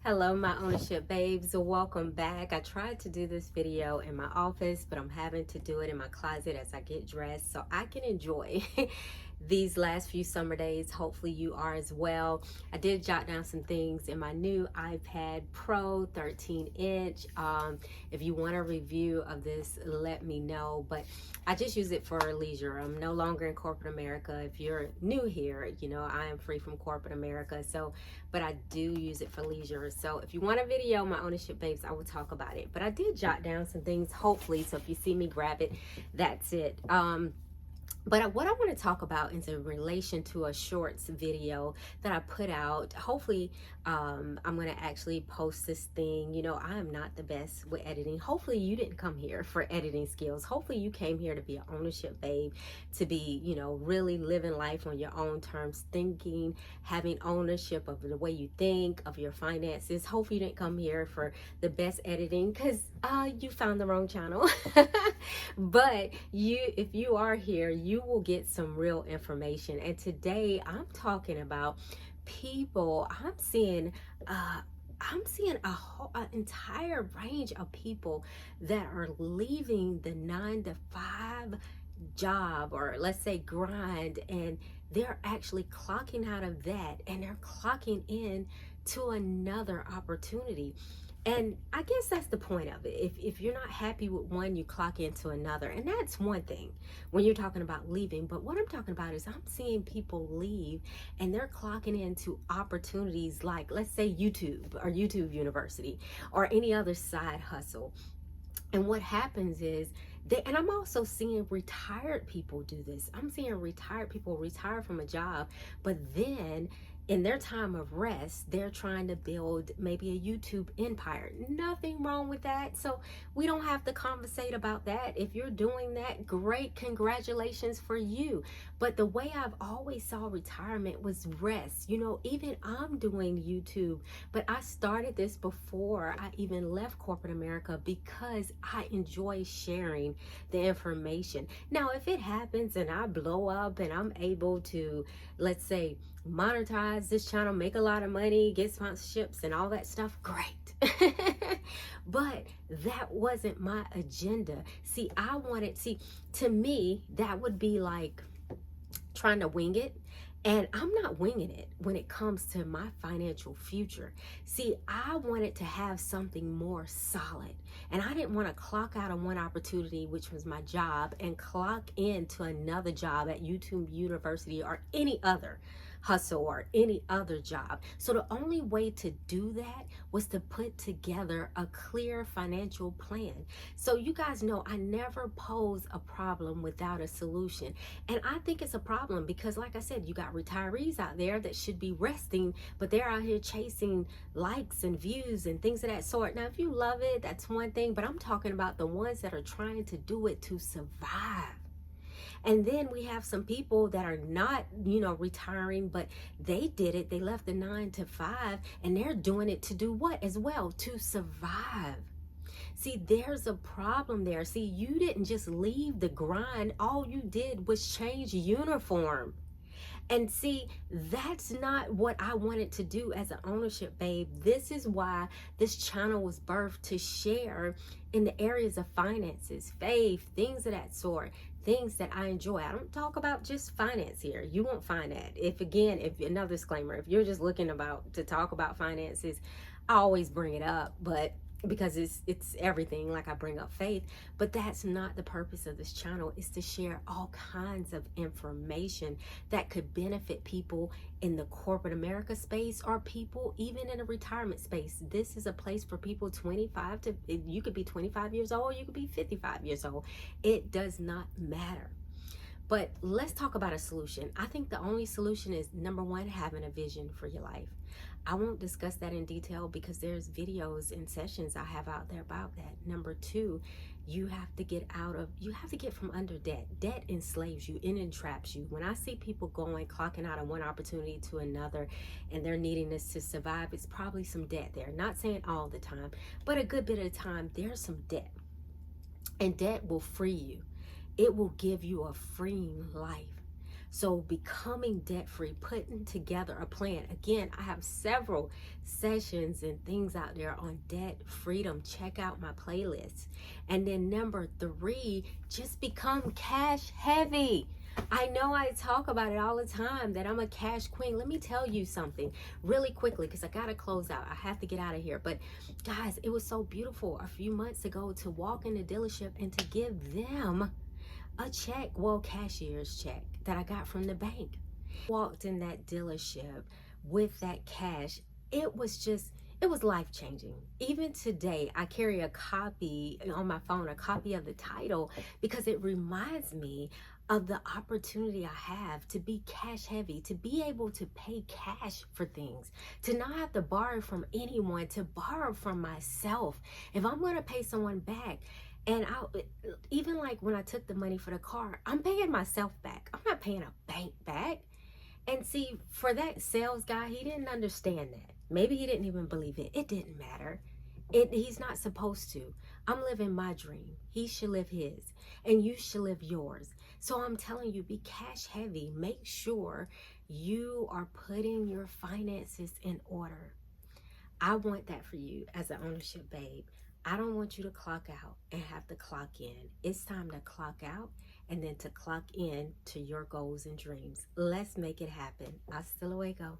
Hello, my ownership babes. Welcome back. I tried to do this video in my office, but I'm having to do it in my closet as I get dressed so I can enjoy these last few summer days. Hopefully you are as well. I did jot down some things in my new iPad Pro 13-inch. If you want a review of this, let me know. But I just use it for leisure. I'm no longer in corporate America. If you're new here, you know, I am free from corporate America. But I do use it for leisure. So if you want a video, my ownership babes, I will talk about it. But I did jot down some things, hopefully. So if you see me grab it, that's it. But what I want to talk about is in relation to a shorts video that I put out. Hopefully, I'm going to actually post this thing. You know, I am not the best with editing. Hopefully, you didn't come here for editing skills. Hopefully, you came here to be an ownership babe, to be, you know, really living life on your own terms, thinking, having ownership of the way you think, of your finances. Hopefully, you didn't come here for the best editing because you found the wrong channel. But if you are here, you will get some real information. And today I'm talking about people. I'm seeing an entire range of people that are leaving the 9-to-5 job, or let's say grind, and they're actually clocking out of that and they're clocking in to another opportunity. And I guess that's the point of it. If you're not happy with one, you clock into another. And that's one thing when you're talking about leaving. But what I'm talking about is I'm seeing people leave and they're clocking into opportunities like, let's say, YouTube or YouTube University or any other side hustle. And what happens is, and I'm also seeing retired people do this. I'm seeing retired people retire from a job, but then in their time of rest, they're trying to build maybe a YouTube empire. Nothing wrong with that. So we don't have to conversate about that. If you're doing that, great, congratulations for you. But the way I've always saw retirement was rest. You know, even I'm doing YouTube, but I started this before I even left corporate America because I enjoy sharing the information. Now, if it happens and I blow up and I'm able to, let's say, monetize this channel, make a lot of money, get sponsorships and all that stuff, great. But that wasn't my agenda. To me, that would be like trying to wing it. And I'm not winging it when it comes to my financial future. See, I wanted to have something more solid. And I didn't want to clock out on one opportunity, which was my job, and clock into another job at YouTube University or any other hustle or any other job. So the only way to do that was to put together a clear financial plan. So you guys know I never pose a problem without a solution. And I think it's a problem because, like I said, you got retirees out there that should be resting, but they're out here chasing likes and views and things of that sort. Now, if you love it, that's one thing, but I'm talking about the ones that are trying to do it to survive. And then we have some people that are not, you know, retiring, but they did it. They left the 9-to-5 and they're doing it to do what as well? To survive. See, there's a problem there. See, you didn't just leave the grind. All you did was change uniform. And see, that's not what I wanted to do as an ownership babe. This is why this channel was birthed, to share in the areas of finances, faith, things of that sort, things that I enjoy. I don't talk about just finance here. You won't find that. If another disclaimer, if you're just looking to talk about finances, I always bring it up, but because it's everything, like I bring up faith, but that's not the purpose of this channel. Is to share all kinds of information that could benefit people in the corporate America space or people even in a retirement space. This is a place for people 25 to, you could be 25 years old, you could be 55 years old. It does not matter. But let's talk about a solution. I think the only solution is, number one, having a vision for your life. I won't discuss that in detail because there's videos and sessions I have out there about that. Number two, you have to get from under debt. Debt enslaves you, it entraps you. When I see people clocking out of one opportunity to another and they're needing this to survive, it's probably some debt there. Not saying all the time, but a good bit of the time there's some debt. And debt will free you. It will give you a freeing life. So becoming debt free, putting together a plan. Again, I have several sessions and things out there on debt freedom. Check out my playlist. And then number 3, just become cash heavy. I know I talk about it all the time that I'm a cash queen. Let me tell you something really quickly because I got to close out. I have to get out of here. But guys, it was so beautiful a few months ago to walk in the dealership and to give them a check, well, cashier's check that I got from the bank. Walked in that dealership with that cash. It was life changing. Even today, I carry a copy on my phone, a copy of the title, because it reminds me of the opportunity I have to be cash heavy, to be able to pay cash for things, to not have to borrow from anyone, to borrow from myself. If I'm going to pay someone back, and even like when I took the money for the car, I'm paying myself back. I'm not paying a bank back. And see, for that sales guy, he didn't understand that. Maybe he didn't even believe it. It didn't matter. He's not supposed to. I'm living my dream. He should live his, and you should live yours. So I'm telling you, be cash heavy. Make sure you are putting your finances in order. I want that for you as an ownership babe. I don't want you to clock out and have to clock in. It's time to clock out and then to clock in to your goals and dreams. Let's make it happen. Hasta luego.